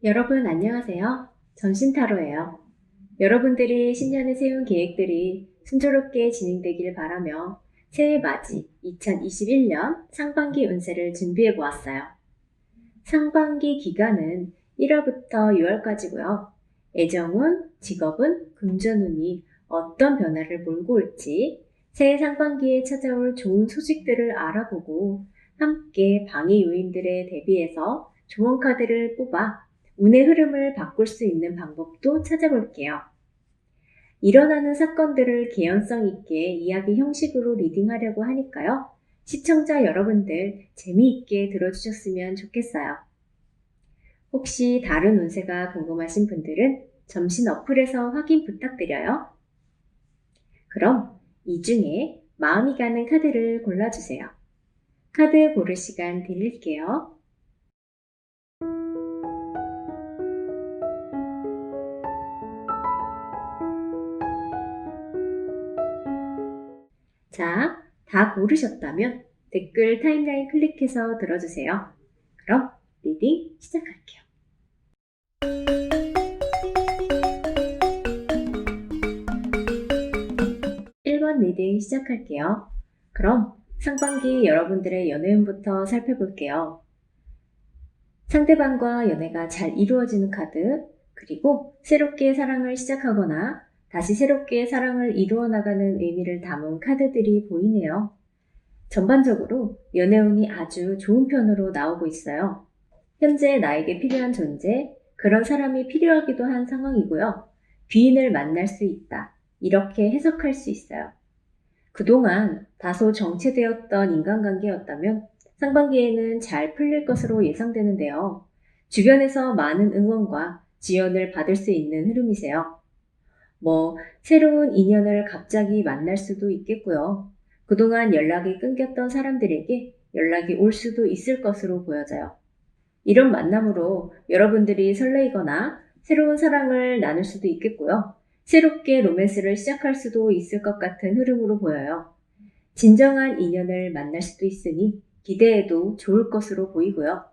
여러분 안녕하세요. 전신타로예요. 여러분들이 신년에 세운 계획들이 순조롭게 진행되길 바라며 새해 맞이 2021년 상반기 운세를 준비해 보았어요. 상반기 기간은 1월부터 6월까지고요. 애정운, 직업은, 금전운이 어떤 변화를 몰고 올지 새해 상반기에 찾아올 좋은 소식들을 알아보고 함께 방해 요인들에 대비해서 좋은 카드를 뽑아 운의 흐름을 바꿀 수 있는 방법도 찾아볼게요. 일어나는 사건들을 개연성 있게 이야기 형식으로 리딩하려고 하니까요. 시청자 여러분들 재미있게 들어주셨으면 좋겠어요. 혹시 다른 운세가 궁금하신 분들은 점심 어플에서 확인 부탁드려요. 그럼 이 중에 마음이 가는 카드를 골라주세요. 카드 고를 시간 드릴게요. 자, 다 고르셨다면 댓글 타임라인 클릭해서 들어주세요. 그럼 리딩 시작할게요. 1번 리딩 시작할게요. 그럼 상반기 여러분들의 연애운부터 살펴볼게요. 상대방과 연애가 잘 이루어지는 카드, 그리고 새롭게 사랑을 시작하거나 다시 새롭게 사랑을 이루어 나가는 의미를 담은 카드들이 보이네요. 전반적으로 연애운이 아주 좋은 편으로 나오고 있어요. 현재 나에게 필요한 존재, 그런 사람이 필요하기도 한 상황이고요. 귀인을 만날 수 있다. 이렇게 해석할 수 있어요. 그동안 다소 정체되었던 인간관계였다면 상반기에는 잘 풀릴 것으로 예상되는데요. 주변에서 많은 응원과 지원을 받을 수 있는 흐름이세요. 새로운 인연을 갑자기 만날 수도 있겠고요. 그동안 연락이 끊겼던 사람들에게 연락이 올 수도 있을 것으로 보여져요. 이런 만남으로 여러분들이 설레이거나 새로운 사랑을 나눌 수도 있겠고요. 새롭게 로맨스를 시작할 수도 있을 것 같은 흐름으로 보여요. 진정한 인연을 만날 수도 있으니 기대해도 좋을 것으로 보이고요.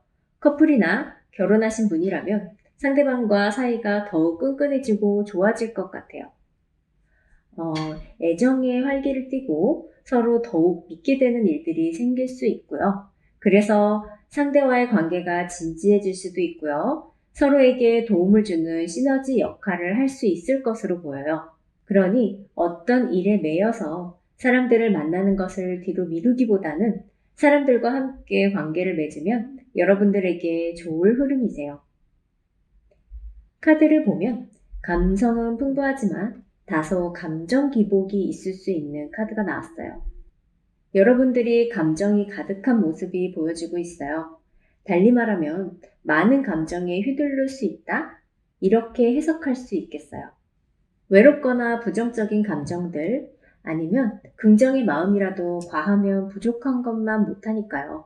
커플이나 결혼하신 분이라면 상대방과 사이가 더욱 끈끈해지고 좋아질 것 같아요. 애정의 활기를 띠고 서로 더욱 믿게 되는 일들이 생길 수 있고요. 그래서 상대와의 관계가 진지해질 수도 있고요. 서로에게 도움을 주는 시너지 역할을 할 수 있을 것으로 보여요. 그러니 어떤 일에 매여서 사람들을 만나는 것을 뒤로 미루기보다는 사람들과 함께 관계를 맺으면 여러분들에게 좋을 흐름이세요. 카드를 보면 감성은 풍부하지만 다소 감정 기복이 있을 수 있는 카드가 나왔어요. 여러분들이 감정이 가득한 모습이 보여지고 있어요. 달리 말하면 많은 감정에 휘둘릴 수 있다? 이렇게 해석할 수 있겠어요. 외롭거나 부정적인 감정들, 아니면 긍정의 마음이라도 과하면 부족한 것만 못하니까요.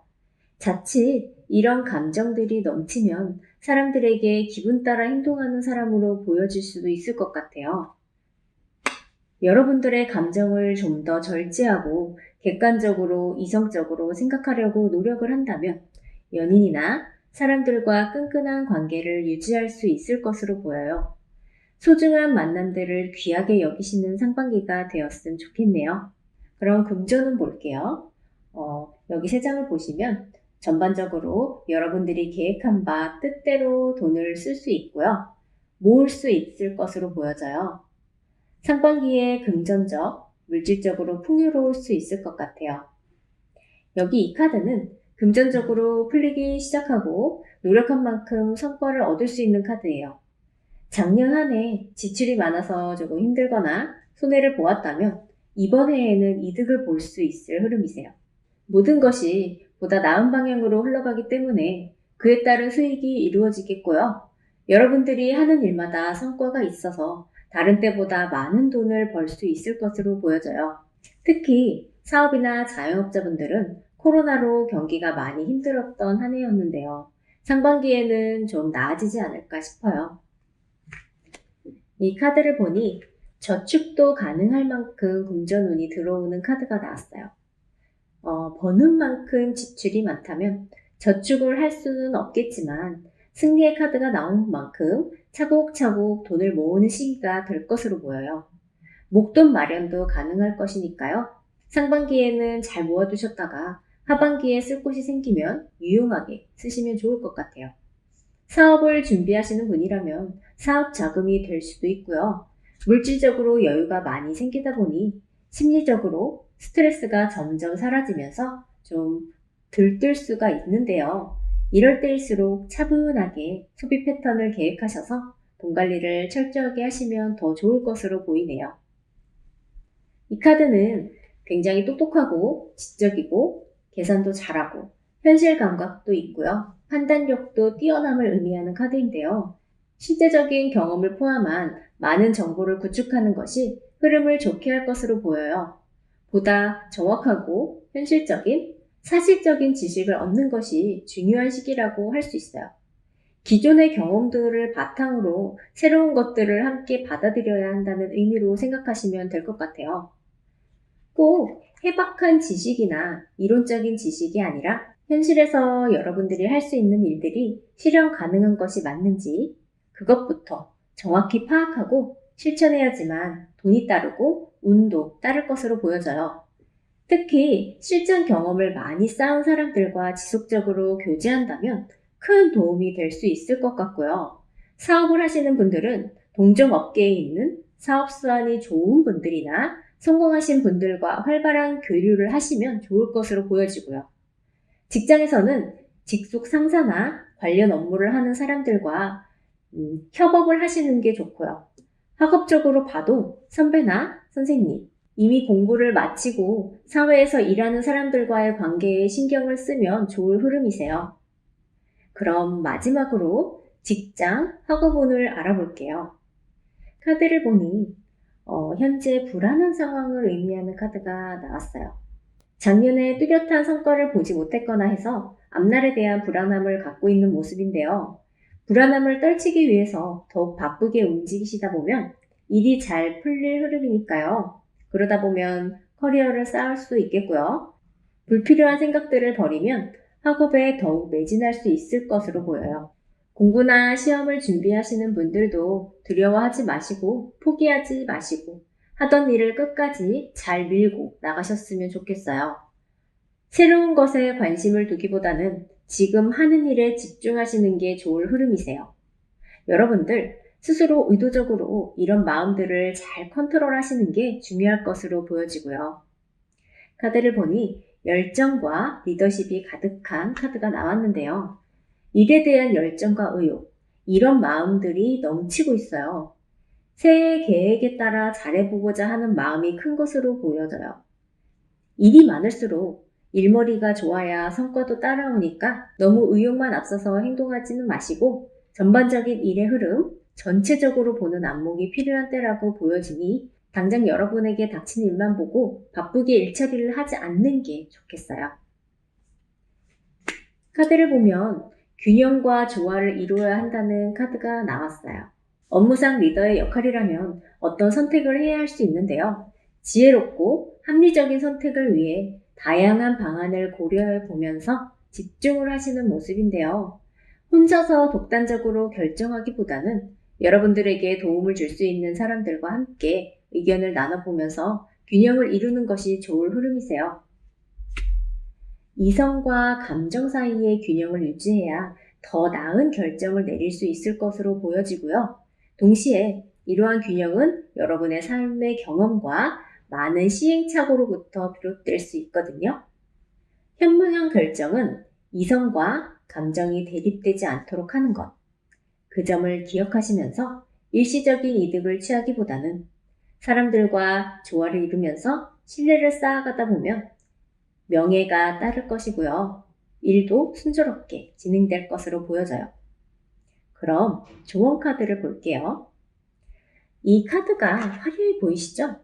자칫 이런 감정들이 넘치면 사람들에게 기분 따라 행동하는 사람으로 보여질 수도 있을 것 같아요. 여러분들의 감정을 좀 더 절제하고 객관적으로 이성적으로 생각하려고 노력을 한다면 연인이나 사람들과 끈끈한 관계를 유지할 수 있을 것으로 보여요. 소중한 만남들을 귀하게 여기시는 상반기가 되었으면 좋겠네요. 그럼 금전운 볼게요. 여기 세 장을 보시면 전반적으로 여러분들이 계획한 바 뜻대로 돈을 쓸 수 있고요. 모을 수 있을 것으로 보여져요. 상반기에 금전적, 물질적으로 풍요로울 수 있을 것 같아요. 여기 이 카드는 금전적으로 풀리기 시작하고 노력한 만큼 성과를 얻을 수 있는 카드예요. 작년 한 해 지출이 많아서 조금 힘들거나 손해를 보았다면 이번 해에는 이득을 볼 수 있을 흐름이세요. 모든 것이 보다 나은 방향으로 흘러가기 때문에 그에 따른 수익이 이루어지겠고요. 여러분들이 하는 일마다 성과가 있어서 다른 때보다 많은 돈을 벌 수 있을 것으로 보여져요. 특히 사업이나 자영업자분들은 코로나로 경기가 많이 힘들었던 한 해였는데요. 상반기에는 좀 나아지지 않을까 싶어요. 이 카드를 보니 저축도 가능할 만큼 금전운이 들어오는 카드가 나왔어요. 버는 만큼 지출이 많다면 저축을 할 수는 없겠지만 승리의 카드가 나온 만큼 차곡차곡 돈을 모으는 시기가 될 것으로 보여요. 목돈 마련도 가능할 것이니까요. 상반기에는 잘 모아두셨다가 하반기에 쓸 곳이 생기면 유용하게 쓰시면 좋을 것 같아요. 사업을 준비하시는 분이라면 사업 자금이 될 수도 있고요. 물질적으로 여유가 많이 생기다 보니 심리적으로 스트레스가 점점 사라지면서 좀 들뜰 수가 있는데요. 이럴 때일수록 차분하게 소비 패턴을 계획하셔서 돈 관리를 철저하게 하시면 더 좋을 것으로 보이네요. 이 카드는 굉장히 똑똑하고 지적이고 계산도 잘하고 현실 감각도 있고요. 판단력도 뛰어남을 의미하는 카드인데요. 실제적인 경험을 포함한 많은 정보를 구축하는 것이 흐름을 좋게 할 것으로 보여요. 보다 정확하고 현실적인, 사실적인 지식을 얻는 것이 중요한 시기라고 할 수 있어요. 기존의 경험들을 바탕으로 새로운 것들을 함께 받아들여야 한다는 의미로 생각하시면 될 것 같아요. 꼭 해박한 지식이나 이론적인 지식이 아니라 현실에서 여러분들이 할 수 있는 일들이 실현 가능한 것이 맞는지 그것부터 정확히 파악하고 실천해야지만 돈이 따르고 운도 따를 것으로 보여져요. 특히 실전 경험을 많이 쌓은 사람들과 지속적으로 교제한다면 큰 도움이 될 수 있을 것 같고요. 사업을 하시는 분들은 동종업계에 있는 사업 수완이 좋은 분들이나 성공하신 분들과 활발한 교류를 하시면 좋을 것으로 보여지고요. 직장에서는 직속 상사나 관련 업무를 하는 사람들과 협업을 하시는 게 좋고요. 학업적으로 봐도 선배나 선생님, 이미 공부를 마치고 사회에서 일하는 사람들과의 관계에 신경을 쓰면 좋을 흐름이세요. 그럼 마지막으로 직장, 학업운을 알아볼게요. 카드를 보니 현재 불안한 상황을 의미하는 카드가 나왔어요. 작년에 뚜렷한 성과를 보지 못했거나 해서 앞날에 대한 불안함을 갖고 있는 모습인데요. 불안함을 떨치기 위해서 더욱 바쁘게 움직이시다 보면 일이 잘 풀릴 흐름이니까요. 그러다 보면 커리어를 쌓을 수 있겠고요. 불필요한 생각들을 버리면 학업에 더욱 매진할 수 있을 것으로 보여요. 공부나 시험을 준비하시는 분들도 두려워하지 마시고 포기하지 마시고 하던 일을 끝까지 잘 밀고 나가셨으면 좋겠어요. 새로운 것에 관심을 두기보다는 지금 하는 일에 집중하시는 게 좋을 흐름이세요. 여러분들 스스로 의도적으로 이런 마음들을 잘 컨트롤하시는 게 중요할 것으로 보여지고요. 카드를 보니 열정과 리더십이 가득한 카드가 나왔는데요. 일에 대한 열정과 의욕, 이런 마음들이 넘치고 있어요. 새해 계획에 따라 잘해보고자 하는 마음이 큰 것으로 보여져요. 일이 많을수록 일머리가 좋아야 성과도 따라오니까 너무 의욕만 앞서서 행동하지는 마시고 전반적인 일의 흐름, 전체적으로 보는 안목이 필요한 때라고 보여지니 당장 여러분에게 닥친 일만 보고 바쁘게 일처리를 하지 않는 게 좋겠어요. 카드를 보면 균형과 조화를 이루어야 한다는 카드가 나왔어요. 업무상 리더의 역할이라면 어떤 선택을 해야 할 수 있는데요. 지혜롭고 합리적인 선택을 위해 다양한 방안을 고려해 보면서 집중을 하시는 모습인데요. 혼자서 독단적으로 결정하기보다는 여러분들에게 도움을 줄 수 있는 사람들과 함께 의견을 나눠보면서 균형을 이루는 것이 좋을 흐름이세요. 이성과 감정 사이의 균형을 유지해야 더 나은 결정을 내릴 수 있을 것으로 보여지고요. 동시에 이러한 균형은 여러분의 삶의 경험과 많은 시행착오로부터 비롯될 수 있거든요. 현명한 결정은 이성과 감정이 대립되지 않도록 하는 것. 그 점을 기억하시면서 일시적인 이득을 취하기보다는 사람들과 조화를 이루면서 신뢰를 쌓아가다 보면 명예가 따를 것이고요. 일도 순조롭게 진행될 것으로 보여져요. 그럼 조언 카드를 볼게요. 이 카드가 화려해 보이시죠?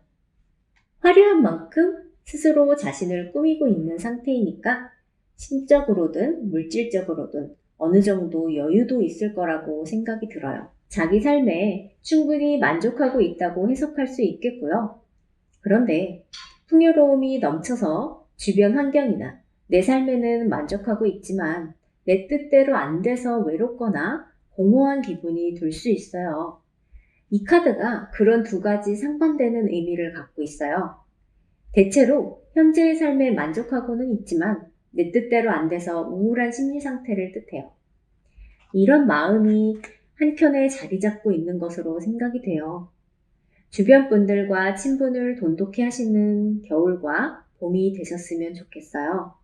화려한 만큼 스스로 자신을 꾸미고 있는 상태이니까 심적으로든 물질적으로든 어느 정도 여유도 있을 거라고 생각이 들어요. 자기 삶에 충분히 만족하고 있다고 해석할 수 있겠고요. 그런데 풍요로움이 넘쳐서 주변 환경이나 내 삶에는 만족하고 있지만 내 뜻대로 안 돼서 외롭거나 공허한 기분이 들 수 있어요. 이 카드가 그런 두 가지 상반되는 의미를 갖고 있어요. 대체로 현재의 삶에 만족하고는 있지만 내 뜻대로 안 돼서 우울한 심리 상태를 뜻해요. 이런 마음이 한켠에 자리 잡고 있는 것으로 생각이 돼요. 주변 분들과 친분을 돈독히 하시는 겨울과 봄이 되셨으면 좋겠어요.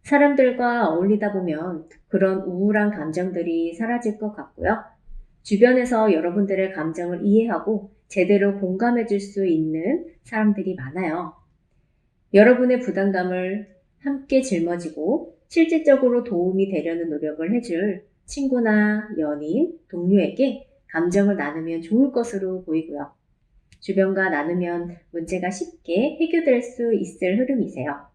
사람들과 어울리다 보면 그런 우울한 감정들이 사라질 것 같고요. 주변에서 여러분들의 감정을 이해하고 제대로 공감해 줄 수 있는 사람들이 많아요. 여러분의 부담감을 함께 짊어지고 실질적으로 도움이 되려는 노력을 해줄 친구나 연인, 동료에게 감정을 나누면 좋을 것으로 보이고요. 주변과 나누면 문제가 쉽게 해결될 수 있을 흐름이세요.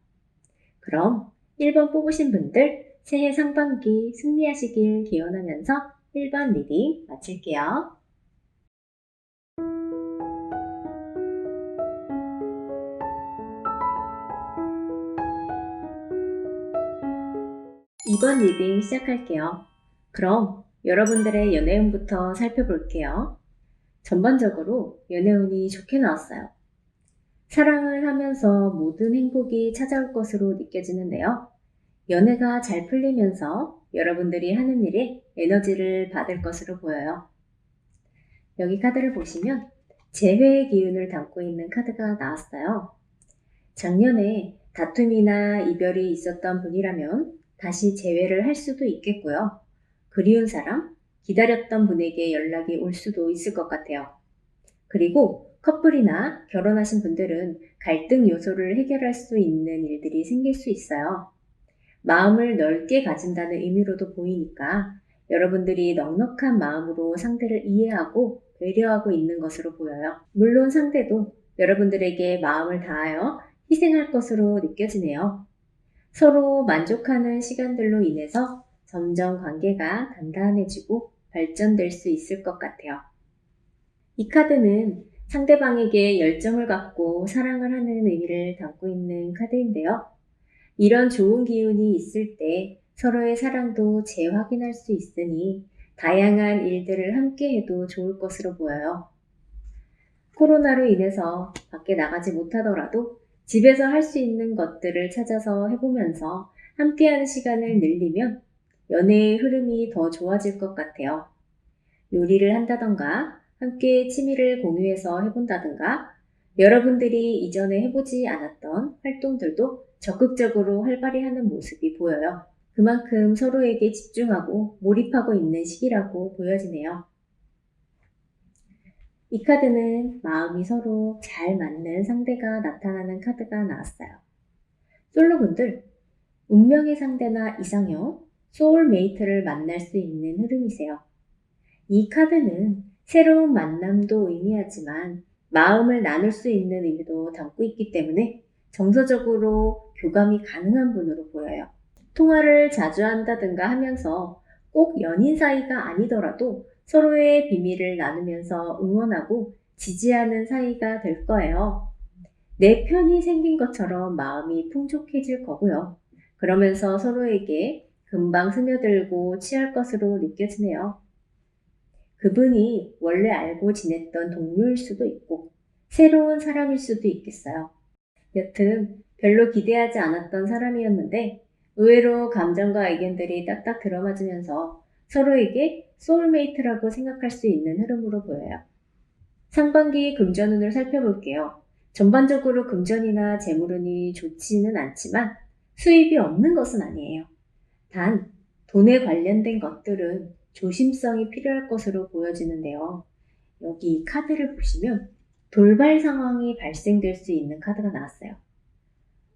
그럼 1번 뽑으신 분들 새해 상반기 승리하시길 기원하면서 1번 리딩 마칠게요. 2번 리딩 시작할게요. 그럼 여러분들의 연애운부터 살펴볼게요. 전반적으로 연애운이 좋게 나왔어요. 사랑을 하면서 모든 행복이 찾아올 것으로 느껴지는데요. 연애가 잘 풀리면서 여러분들이 하는 일에 에너지를 받을 것으로 보여요. 여기 카드를 보시면 재회의 기운을 담고 있는 카드가 나왔어요. 작년에 다툼이나 이별이 있었던 분이라면 다시 재회를 할 수도 있겠고요. 그리운 사람, 기다렸던 분에게 연락이 올 수도 있을 것 같아요. 그리고 커플이나 결혼하신 분들은 갈등 요소를 해결할 수 있는 일들이 생길 수 있어요. 마음을 넓게 가진다는 의미로도 보이니까 여러분들이 넉넉한 마음으로 상대를 이해하고 배려하고 있는 것으로 보여요. 물론 상대도 여러분들에게 마음을 다하여 희생할 것으로 느껴지네요. 서로 만족하는 시간들로 인해서 점점 관계가 단단해지고 발전될 수 있을 것 같아요. 이 카드는 상대방에게 열정을 갖고 사랑을 하는 의미를 담고 있는 카드인데요. 이런 좋은 기운이 있을 때 서로의 사랑도 재확인할 수 있으니 다양한 일들을 함께 해도 좋을 것으로 보여요. 코로나로 인해서 밖에 나가지 못하더라도 집에서 할 수 있는 것들을 찾아서 해보면서 함께하는 시간을 늘리면 연애의 흐름이 더 좋아질 것 같아요. 요리를 한다던가 함께 취미를 공유해서 해본다든가 여러분들이 이전에 해보지 않았던 활동들도 적극적으로 활발히 하는 모습이 보여요. 그만큼 서로에게 집중하고 몰입하고 있는 시기라고 보여지네요. 이 카드는 마음이 서로 잘 맞는 상대가 나타나는 카드가 나왔어요. 솔로분들, 운명의 상대나 이상형, 소울메이트를 만날 수 있는 흐름이세요. 이 카드는 새로운 만남도 의미하지만 마음을 나눌 수 있는 의미도 담고 있기 때문에 정서적으로 교감이 가능한 분으로 보여요. 통화를 자주 한다든가 하면서 꼭 연인 사이가 아니더라도 서로의 비밀을 나누면서 응원하고 지지하는 사이가 될 거예요. 내 편이 생긴 것처럼 마음이 풍족해질 거고요. 그러면서 서로에게 금방 스며들고 취할 것으로 느껴지네요. 그분이 원래 알고 지냈던 동료일 수도 있고 새로운 사람일 수도 있겠어요. 여튼 별로 기대하지 않았던 사람이었는데 의외로 감정과 의견들이 딱딱 들어맞으면서 서로에게 소울메이트라고 생각할 수 있는 흐름으로 보여요. 상반기 금전운을 살펴볼게요. 전반적으로 금전이나 재물운이 좋지는 않지만 수입이 없는 것은 아니에요. 단 돈에 관련된 것들은 조심성이 필요할 것으로 보여지는데요. 여기 이 카드를 보시면 돌발 상황이 발생될 수 있는 카드가 나왔어요.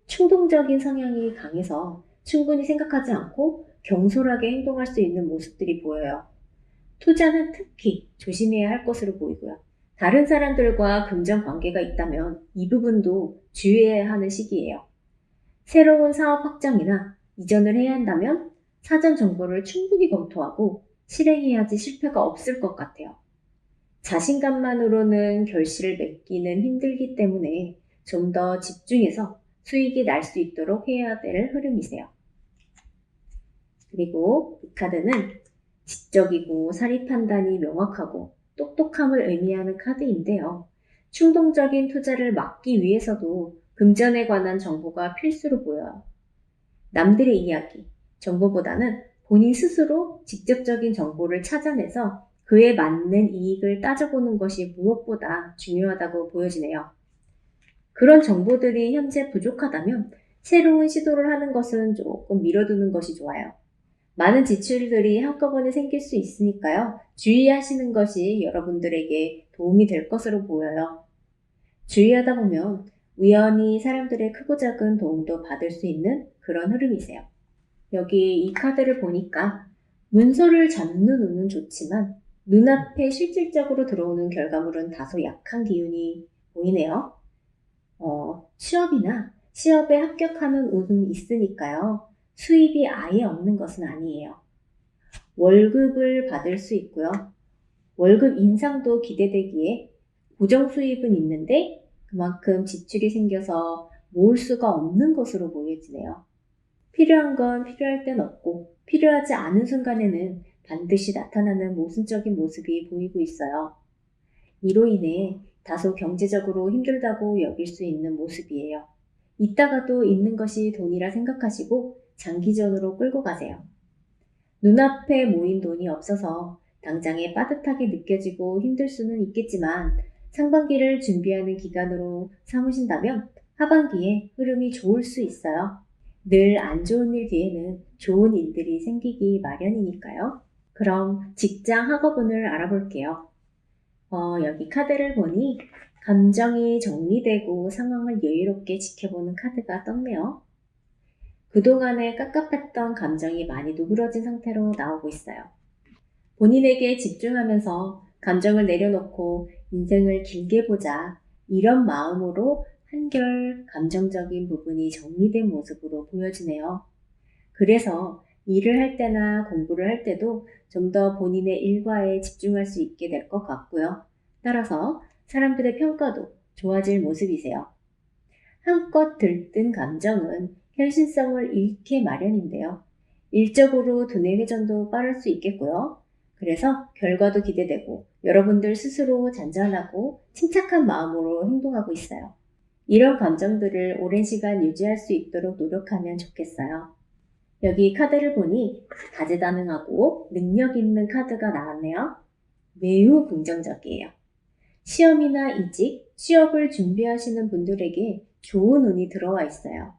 충동적인 성향이 강해서 충분히 생각하지 않고 경솔하게 행동할 수 있는 모습들이 보여요. 투자는 특히 조심해야 할 것으로 보이고요. 다른 사람들과 금전 관계가 있다면 이 부분도 주의해야 하는 시기예요. 새로운 사업 확장이나 이전을 해야 한다면 사전 정보를 충분히 검토하고 실행해야지 실패가 없을 것 같아요. 자신감만으로는 결실을 맺기는 힘들기 때문에 좀 더 집중해서 수익이 날 수 있도록 해야 될 흐름이세요. 그리고 이 카드는 지적이고 사리 판단이 명확하고 똑똑함을 의미하는 카드인데요. 충동적인 투자를 막기 위해서도 금전에 관한 정보가 필수로 보여요. 남들의 이야기, 정보보다는 본인 스스로 직접적인 정보를 찾아내서 그에 맞는 이익을 따져보는 것이 무엇보다 중요하다고 보여지네요. 그런 정보들이 현재 부족하다면 새로운 시도를 하는 것은 조금 미뤄두는 것이 좋아요. 많은 지출들이 한꺼번에 생길 수 있으니까요. 주의하시는 것이 여러분들에게 도움이 될 것으로 보여요. 주의하다 보면 우연히 사람들의 크고 작은 도움도 받을 수 있는 그런 흐름이세요. 여기 이 카드를 보니까 문서를 잡는 운은 좋지만 눈앞에 실질적으로 들어오는 결과물은 다소 약한 기운이 보이네요. 취업이나 시험에 합격하는 운은 있으니까요. 수입이 아예 없는 것은 아니에요. 월급을 받을 수 있고요. 월급 인상도 기대되기에 고정 수입은 있는데 그만큼 지출이 생겨서 모을 수가 없는 것으로 보여지네요. 필요한 건 필요할 땐 없고 필요하지 않은 순간에는 반드시 나타나는 모순적인 모습이 보이고 있어요. 이로 인해 다소 경제적으로 힘들다고 여길 수 있는 모습이에요. 있다가도 있는 것이 돈이라 생각하시고 장기전으로 끌고 가세요. 눈앞에 모인 돈이 없어서 당장에 빠듯하게 느껴지고 힘들 수는 있겠지만 상반기를 준비하는 기간으로 삼으신다면 하반기에 흐름이 좋을 수 있어요. 늘 안 좋은 일 뒤에는 좋은 일들이 생기기 마련이니까요. 그럼 직장 학업운을 알아볼게요. 여기 카드를 보니 감정이 정리되고 상황을 여유롭게 지켜보는 카드가 떴네요. 그동안에 깝깝했던 감정이 많이 누그러진 상태로 나오고 있어요. 본인에게 집중하면서 감정을 내려놓고 인생을 길게 보자 이런 마음으로 한결 감정적인 부분이 정리된 모습으로 보여지네요. 그래서 일을 할 때나 공부를 할 때도 좀 더 본인의 일과에 집중할 수 있게 될 것 같고요. 따라서 사람들의 평가도 좋아질 모습이세요. 한껏 들뜬 감정은 현실성을 잃게 마련인데요. 일적으로 두뇌 회전도 빠를 수 있겠고요. 그래서 결과도 기대되고 여러분들 스스로 잔잔하고 침착한 마음으로 행동하고 있어요. 이런 감정들을 오랜 시간 유지할 수 있도록 노력하면 좋겠어요. 여기 카드를 보니 다재다능하고 능력 있는 카드가 나왔네요. 매우 긍정적이에요. 시험이나 이직, 취업을 준비하시는 분들에게 좋은 운이 들어와 있어요.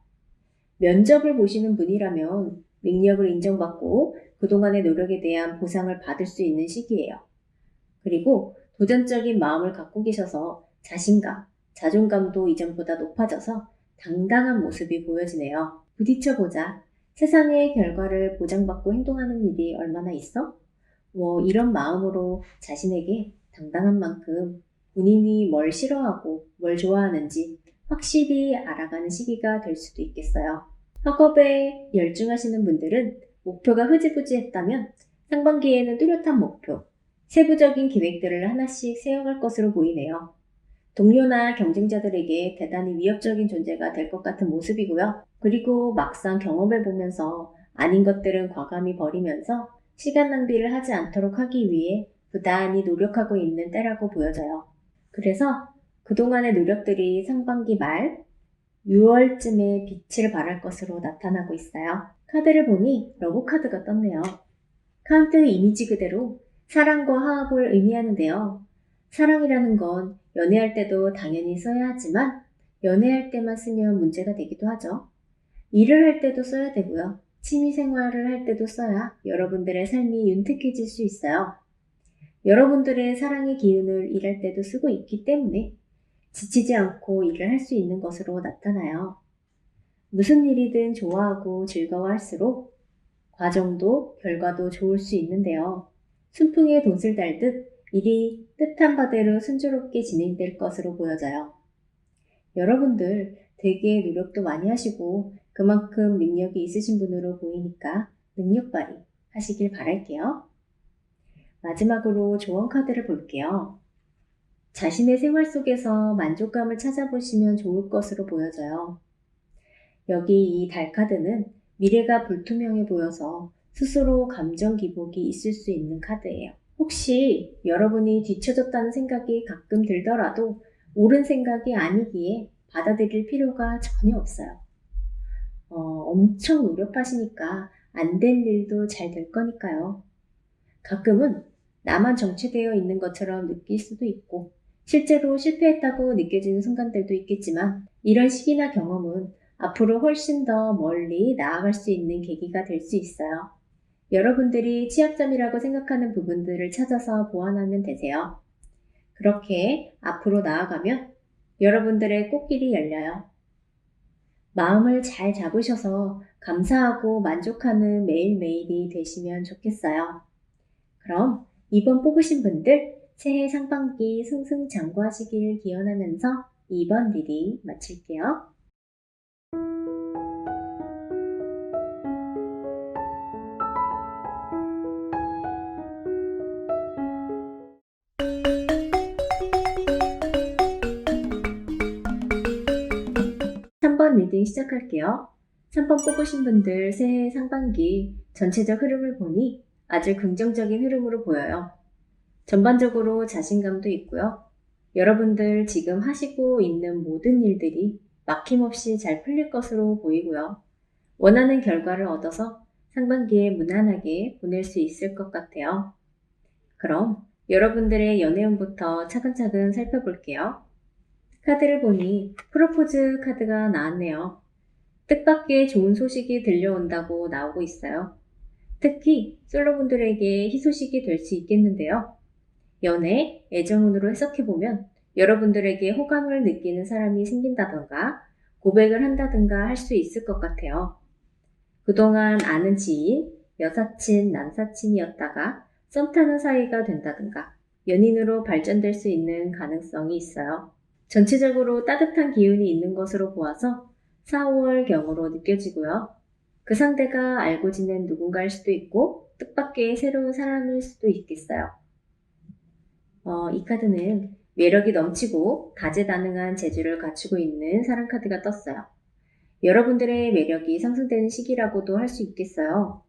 면접을 보시는 분이라면 능력을 인정받고 그동안의 노력에 대한 보상을 받을 수 있는 시기예요. 그리고 도전적인 마음을 갖고 계셔서 자신감, 자존감도 이전보다 높아져서 당당한 모습이 보여지네요. 부딪혀보자. 세상의 결과를 보장받고 행동하는 일이 얼마나 있어? 이런 마음으로 자신에게 당당한 만큼 본인이 뭘 싫어하고 뭘 좋아하는지 확실히 알아가는 시기가 될 수도 있겠어요. 학업에 열중하시는 분들은 목표가 흐지부지했다면 상반기에는 뚜렷한 목표, 세부적인 계획들을 하나씩 세워갈 것으로 보이네요. 동료나 경쟁자들에게 대단히 위협적인 존재가 될 것 같은 모습이고요. 그리고 막상 경험해보면서 아닌 것들은 과감히 버리면서 시간 낭비를 하지 않도록 하기 위해 부단히 노력하고 있는 때라고 보여져요. 그래서 그동안의 노력들이 상반기 말 6월쯤에 빛을 발할 것으로 나타나고 있어요. 카드를 보니 러브 카드가 떴네요. 카드 이미지 그대로 사랑과 화합을 의미하는데요. 사랑이라는 건 연애할 때도 당연히 써야 하지만 연애할 때만 쓰면 문제가 되기도 하죠. 일을 할 때도 써야 되고요. 취미생활을 할 때도 써야 여러분들의 삶이 윤택해질 수 있어요. 여러분들의 사랑의 기운을 일할 때도 쓰고 있기 때문에 지치지 않고 일을 할 수 있는 것으로 나타나요. 무슨 일이든 좋아하고 즐거워할수록 과정도 결과도 좋을 수 있는데요. 순풍에 돛을 달듯 일이 뜻한 바대로 순조롭게 진행될 것으로 보여져요. 여러분들 되게 노력도 많이 하시고 그만큼 능력이 있으신 분으로 보이니까 능력 발휘 하시길 바랄게요. 마지막으로 조언 카드를 볼게요. 자신의 생활 속에서 만족감을 찾아보시면 좋을 것으로 보여져요. 여기 이 달 카드는 미래가 불투명해 보여서 스스로 감정 기복이 있을 수 있는 카드예요. 혹시 여러분이 뒤처졌다는 생각이 가끔 들더라도 옳은 생각이 아니기에 받아들일 필요가 전혀 없어요. 엄청 노력하시니까 안 될 일도 잘 될 거니까요. 가끔은 나만 정체되어 있는 것처럼 느낄 수도 있고, 실제로 실패했다고 느껴지는 순간들도 있겠지만, 이런 시기나 경험은 앞으로 훨씬 더 멀리 나아갈 수 있는 계기가 될 수 있어요. 여러분들이 취약점이라고 생각하는 부분들을 찾아서 보완하면 되세요. 그렇게 앞으로 나아가면 여러분들의 꽃길이 열려요. 마음을 잘 잡으셔서 감사하고 만족하는 매일매일이 되시면 좋겠어요. 그럼 이번 뽑으신 분들 새해 상반기 승승장구하시길 기원하면서 이번 리딩 마칠게요. 삼 번 리딩 시작할게요. 3번 뽑으신 분들 새해 상반기 전체적 흐름을 보니 아주 긍정적인 흐름으로 보여요. 전반적으로 자신감도 있고요. 여러분들 지금 하시고 있는 모든 일들이 막힘없이 잘 풀릴 것으로 보이고요. 원하는 결과를 얻어서 상반기에 무난하게 보낼 수 있을 것 같아요. 그럼 여러분들의 연애운부터 차근차근 살펴볼게요. 카드를 보니 프로포즈 카드가 나왔네요. 뜻밖의 좋은 소식이 들려온다고 나오고 있어요. 특히 솔로분들에게 희소식이 될 수 있겠는데요. 연애, 애정운으로 해석해보면 여러분들에게 호감을 느끼는 사람이 생긴다던가 고백을 한다든가 할 수 있을 것 같아요. 그동안 아는 지인, 여사친, 남사친이었다가 썸 타는 사이가 된다든가 연인으로 발전될 수 있는 가능성이 있어요. 전체적으로 따뜻한 기운이 있는 것으로 보아서 4, 5월경으로 느껴지고요. 그 상대가 알고 지낸 누군가일 수도 있고 뜻밖의 새로운 사람일 수도 있겠어요. 이 카드는 매력이 넘치고 다재다능한 재주를 갖추고 있는 사랑 카드가 떴어요. 여러분들의 매력이 상승되는 시기라고도 할 수 있겠어요.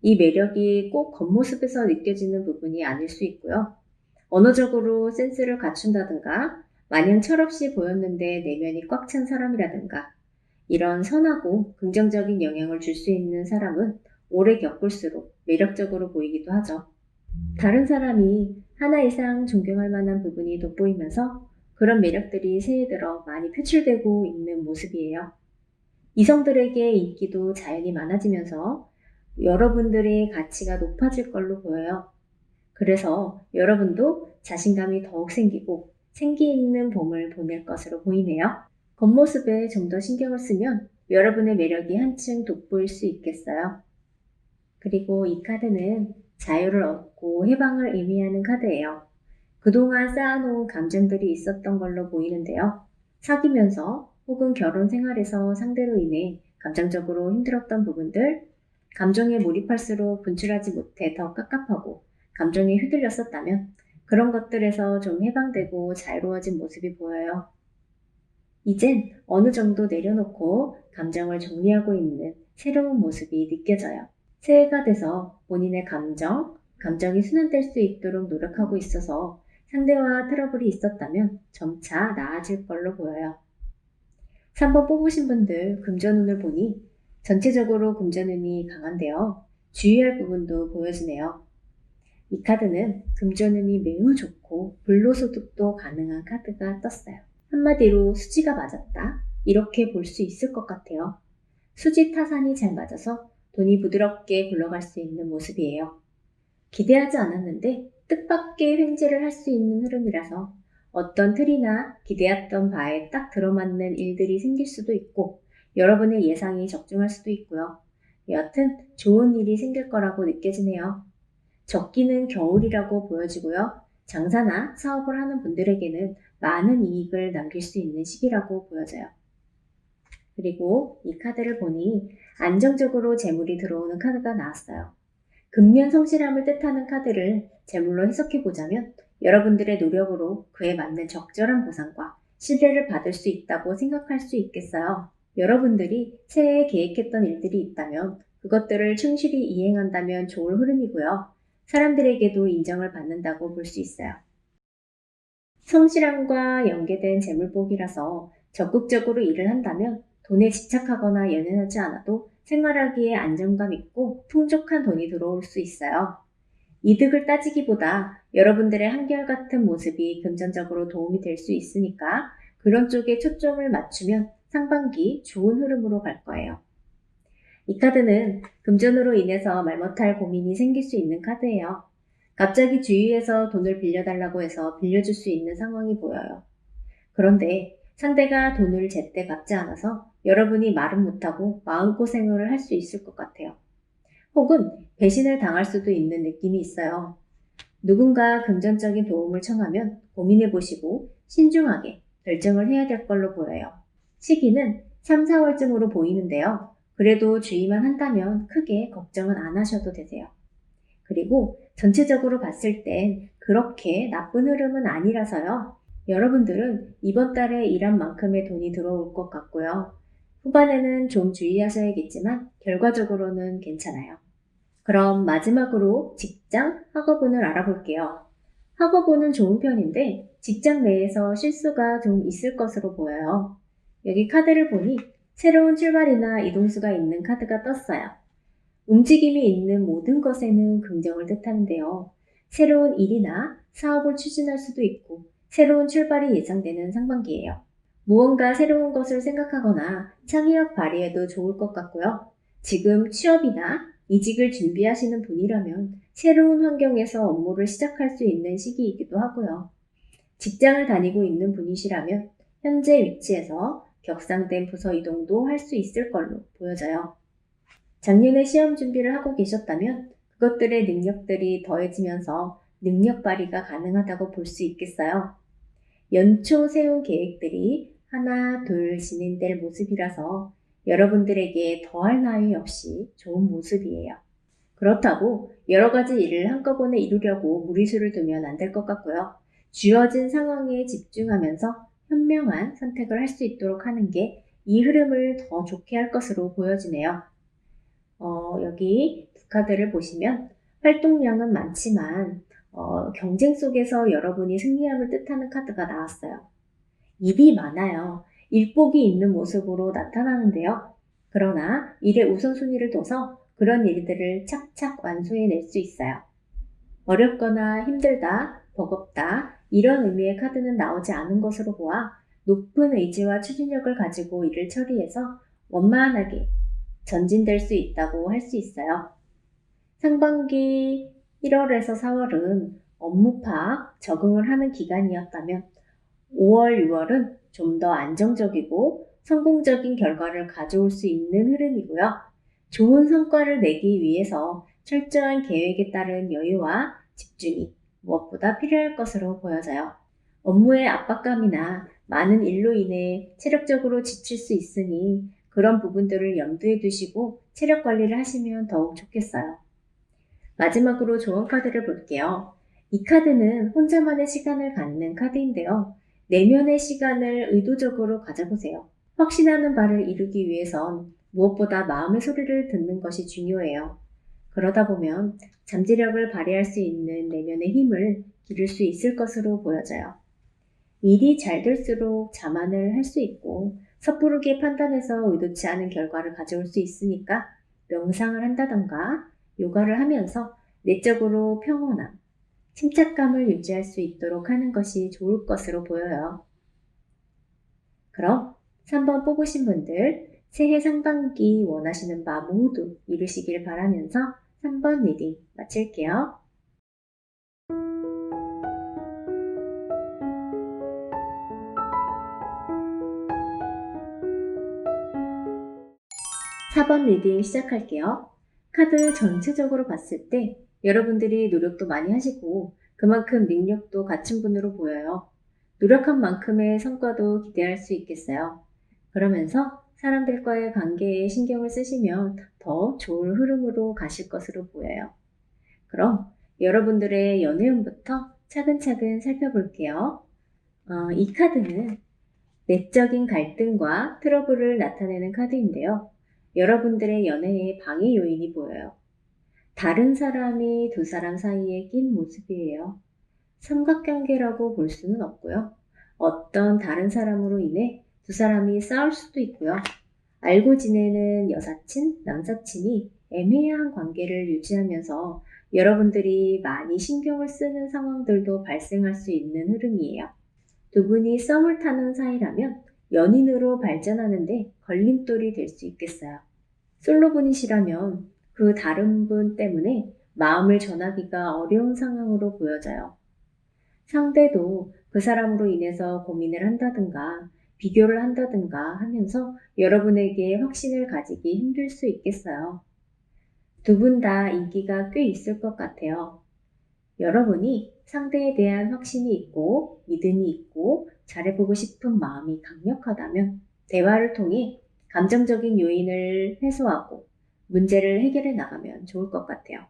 이 매력이 꼭 겉모습에서 느껴지는 부분이 아닐 수 있고요. 언어적으로 센스를 갖춘다든가 마냥 철없이 보였는데 내면이 꽉 찬 사람이라든가 이런 선하고 긍정적인 영향을 줄 수 있는 사람은 오래 겪을수록 매력적으로 보이기도 하죠. 다른 사람이 하나 이상 존경할 만한 부분이 돋보이면서 그런 매력들이 새해 들어 많이 표출되고 있는 모습이에요. 이성들에게 인기도 자연히 많아지면서 여러분들의 가치가 높아질 걸로 보여요. 그래서 여러분도 자신감이 더욱 생기고 생기 있는 봄을 보낼 것으로 보이네요. 겉모습에 좀 더 신경을 쓰면 여러분의 매력이 한층 돋보일 수 있겠어요. 그리고 이 카드는 자유를 얻고 해방을 의미하는 카드예요. 그동안 쌓아놓은 감정들이 있었던 걸로 보이는데요. 사귀면서 혹은 결혼 생활에서 상대로 인해 감정적으로 힘들었던 부분들, 감정에 몰입할수록 분출하지 못해 더 깝깝하고 감정에 휘둘렸었다면 그런 것들에서 좀 해방되고 자유로워진 모습이 보여요. 이젠 어느 정도 내려놓고 감정을 정리하고 있는 새로운 모습이 느껴져요. 새해가 돼서 본인의 감정이 순환될 수 있도록 노력하고 있어서 상대와 트러블이 있었다면 점차 나아질 걸로 보여요. 3번 뽑으신 분들 금전운을 보니 전체적으로 금전운이 강한데요. 주의할 부분도 보여지네요. 이 카드는 금전운이 매우 좋고 불로소득도 가능한 카드가 떴어요. 한마디로 수지가 맞았다. 이렇게 볼 수 있을 것 같아요. 수지 타산이 잘 맞아서 돈이 부드럽게 굴러갈 수 있는 모습이에요. 기대하지 않았는데 뜻밖의 횡재를 할 수 있는 흐름이라서 어떤 틀이나 기대했던 바에 딱 들어맞는 일들이 생길 수도 있고 여러분의 예상이 적중할 수도 있고요. 여하튼 좋은 일이 생길 거라고 느껴지네요. 적기는 겨울이라고 보여지고요. 장사나 사업을 하는 분들에게는 많은 이익을 남길 수 있는 시기라고 보여져요. 그리고 이 카드를 보니 안정적으로 재물이 들어오는 카드가 나왔어요. 근면 성실함을 뜻하는 카드를 재물로 해석해 보자면 여러분들의 노력으로 그에 맞는 적절한 보상과 신뢰를 받을 수 있다고 생각할 수 있겠어요. 여러분들이 새해에 계획했던 일들이 있다면 그것들을 충실히 이행한다면 좋을 흐름이고요. 사람들에게도 인정을 받는다고 볼 수 있어요. 성실함과 연계된 재물복이라서 적극적으로 일을 한다면 돈에 집착하거나 연연하지 않아도 생활하기에 안정감 있고 풍족한 돈이 들어올 수 있어요. 이득을 따지기보다 여러분들의 한결같은 모습이 금전적으로 도움이 될 수 있으니까 그런 쪽에 초점을 맞추면 상반기 좋은 흐름으로 갈 거예요. 이 카드는 금전으로 인해서 말 못할 고민이 생길 수 있는 카드예요. 갑자기 주위에서 돈을 빌려달라고 해서 빌려줄 수 있는 상황이 보여요. 그런데 상대가 돈을 제때 갚지 않아서 여러분이 말은 못하고 마음고생을 할 수 있을 것 같아요. 혹은 배신을 당할 수도 있는 느낌이 있어요. 누군가 금전적인 도움을 청하면 고민해보시고 신중하게 결정을 해야 될 걸로 보여요. 시기는 3, 4월쯤으로 보이는데요. 그래도 주의만 한다면 크게 걱정은 안 하셔도 되세요. 그리고 전체적으로 봤을 땐 그렇게 나쁜 흐름은 아니라서요. 여러분들은 이번 달에 일한 만큼의 돈이 들어올 것 같고요. 후반에는 좀 주의하셔야겠지만 결과적으로는 괜찮아요. 그럼 마지막으로 직장, 학업운을 알아볼게요. 학업운은 좋은 편인데 직장 내에서 실수가 좀 있을 것으로 보여요. 여기 카드를 보니 새로운 출발이나 이동수가 있는 카드가 떴어요. 움직임이 있는 모든 것에는 긍정을 뜻하는데요. 새로운 일이나 사업을 추진할 수도 있고 새로운 출발이 예상되는 상반기예요. 무언가 새로운 것을 생각하거나 창의력 발휘해도 좋을 것 같고요. 지금 취업이나 이직을 준비하시는 분이라면 새로운 환경에서 업무를 시작할 수 있는 시기이기도 하고요. 직장을 다니고 있는 분이시라면 현재 위치에서 격상된 부서 이동도 할 수 있을 걸로 보여져요. 작년에 시험 준비를 하고 계셨다면 그것들의 능력들이 더해지면서 능력 발휘가 가능하다고 볼 수 있겠어요. 연초 세운 계획들이 하나, 둘 진행될 모습이라서 여러분들에게 더할 나위 없이 좋은 모습이에요. 그렇다고 여러 가지 일을 한꺼번에 이루려고 무리수를 두면 안 될 것 같고요. 주어진 상황에 집중하면서 현명한 선택을 할 수 있도록 하는 게 이 흐름을 더 좋게 할 것으로 보여지네요. 여기 두 카드를 보시면 활동량은 많지만 경쟁 속에서 여러분이 승리함을 뜻하는 카드가 나왔어요. 일이 많아요. 일복이 있는 모습으로 나타나는데요. 그러나 일의 우선순위를 둬서 그런 일들을 착착 완수해낼 수 있어요. 어렵거나 힘들다, 버겁다 이런 의미의 카드는 나오지 않은 것으로 보아 높은 의지와 추진력을 가지고 일을 처리해서 원만하게 전진될 수 있다고 할 수 있어요. 상반기 1월에서 4월은 업무 파악, 적응을 하는 기간이었다면 5월, 6월은 좀 더 안정적이고 성공적인 결과를 가져올 수 있는 흐름이고요. 좋은 성과를 내기 위해서 철저한 계획에 따른 여유와 집중이 무엇보다 필요할 것으로 보여져요. 업무의 압박감이나 많은 일로 인해 체력적으로 지칠 수 있으니 그런 부분들을 염두에 두시고 체력 관리를 하시면 더욱 좋겠어요. 마지막으로 조언 카드를 볼게요. 이 카드는 혼자만의 시간을 갖는 카드인데요. 내면의 시간을 의도적으로 가져보세요. 확신하는 바를 이루기 위해선 무엇보다 마음의 소리를 듣는 것이 중요해요. 그러다 보면 잠재력을 발휘할 수 있는 내면의 힘을 기를 수 있을 것으로 보여져요. 일이 잘 될수록 자만을 할 수 있고 섣부르게 판단해서 의도치 않은 결과를 가져올 수 있으니까 명상을 한다던가 요가를 하면서 내적으로 평온함, 침착감을 유지할 수 있도록 하는 것이 좋을 것으로 보여요. 그럼 3번 뽑으신 분들 새해 상반기 원하시는 바 모두 이루시길 바라면서 3번 리딩 마칠게요. 4번 리딩 시작할게요. 카드 전체적으로 봤을 때 여러분들이 노력도 많이 하시고 그만큼 능력도 갖춘 분으로 보여요. 노력한 만큼의 성과도 기대할 수 있겠어요. 그러면서 사람들과의 관계에 신경을 쓰시면 더 좋은 흐름으로 가실 것으로 보여요. 그럼 여러분들의 연애운부터 차근차근 살펴볼게요. 이 카드는 내적인 갈등과 트러블을 나타내는 카드인데요. 여러분들의 연애에 방해 요인이 보여요. 다른 사람이 두 사람 사이에 낀 모습이에요. 삼각관계라고 볼 수는 없고요. 어떤 다른 사람으로 인해 두 사람이 싸울 수도 있고요. 알고 지내는 여사친, 남사친이 애매한 관계를 유지하면서 여러분들이 많이 신경을 쓰는 상황들도 발생할 수 있는 흐름이에요. 두 분이 썸을 타는 사이라면 연인으로 발전하는데 걸림돌이 될 수 있겠어요. 솔로분이시라면 그 다른 분 때문에 마음을 전하기가 어려운 상황으로 보여져요. 상대도 그 사람으로 인해서 고민을 한다든가 비교를 한다든가 하면서 여러분에게 확신을 가지기 힘들 수 있겠어요. 두 분 다 인기가 꽤 있을 것 같아요. 여러분이 상대에 대한 확신이 있고 믿음이 있고 잘해보고 싶은 마음이 강력하다면 대화를 통해 감정적인 요인을 해소하고 문제를 해결해 나가면 좋을 것 같아요.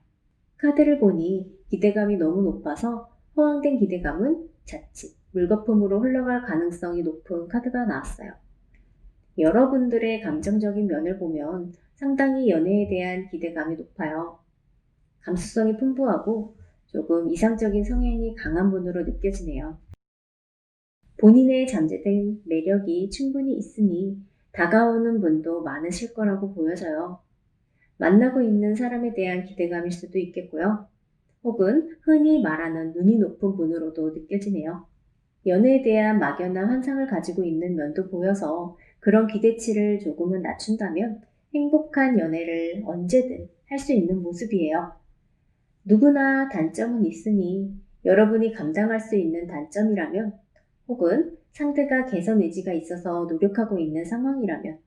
카드를 보니 기대감이 너무 높아서 허황된 기대감은 자칫 물거품으로 흘러갈 가능성이 높은 카드가 나왔어요. 여러분들의 감정적인 면을 보면 상당히 연애에 대한 기대감이 높아요. 감수성이 풍부하고 조금 이상적인 성향이 강한 분으로 느껴지네요. 본인의 잠재된 매력이 충분히 있으니 다가오는 분도 많으실 거라고 보여져요. 만나고 있는 사람에 대한 기대감일 수도 있겠고요. 혹은 흔히 말하는 눈이 높은 분으로도 느껴지네요. 연애에 대한 막연한 환상을 가지고 있는 면도 보여서 그런 기대치를 조금은 낮춘다면 행복한 연애를 언제든 할 수 있는 모습이에요. 누구나 단점은 있으니 여러분이 감당할 수 있는 단점이라면 혹은 상대가 개선 의지가 있어서 노력하고 있는 상황이라면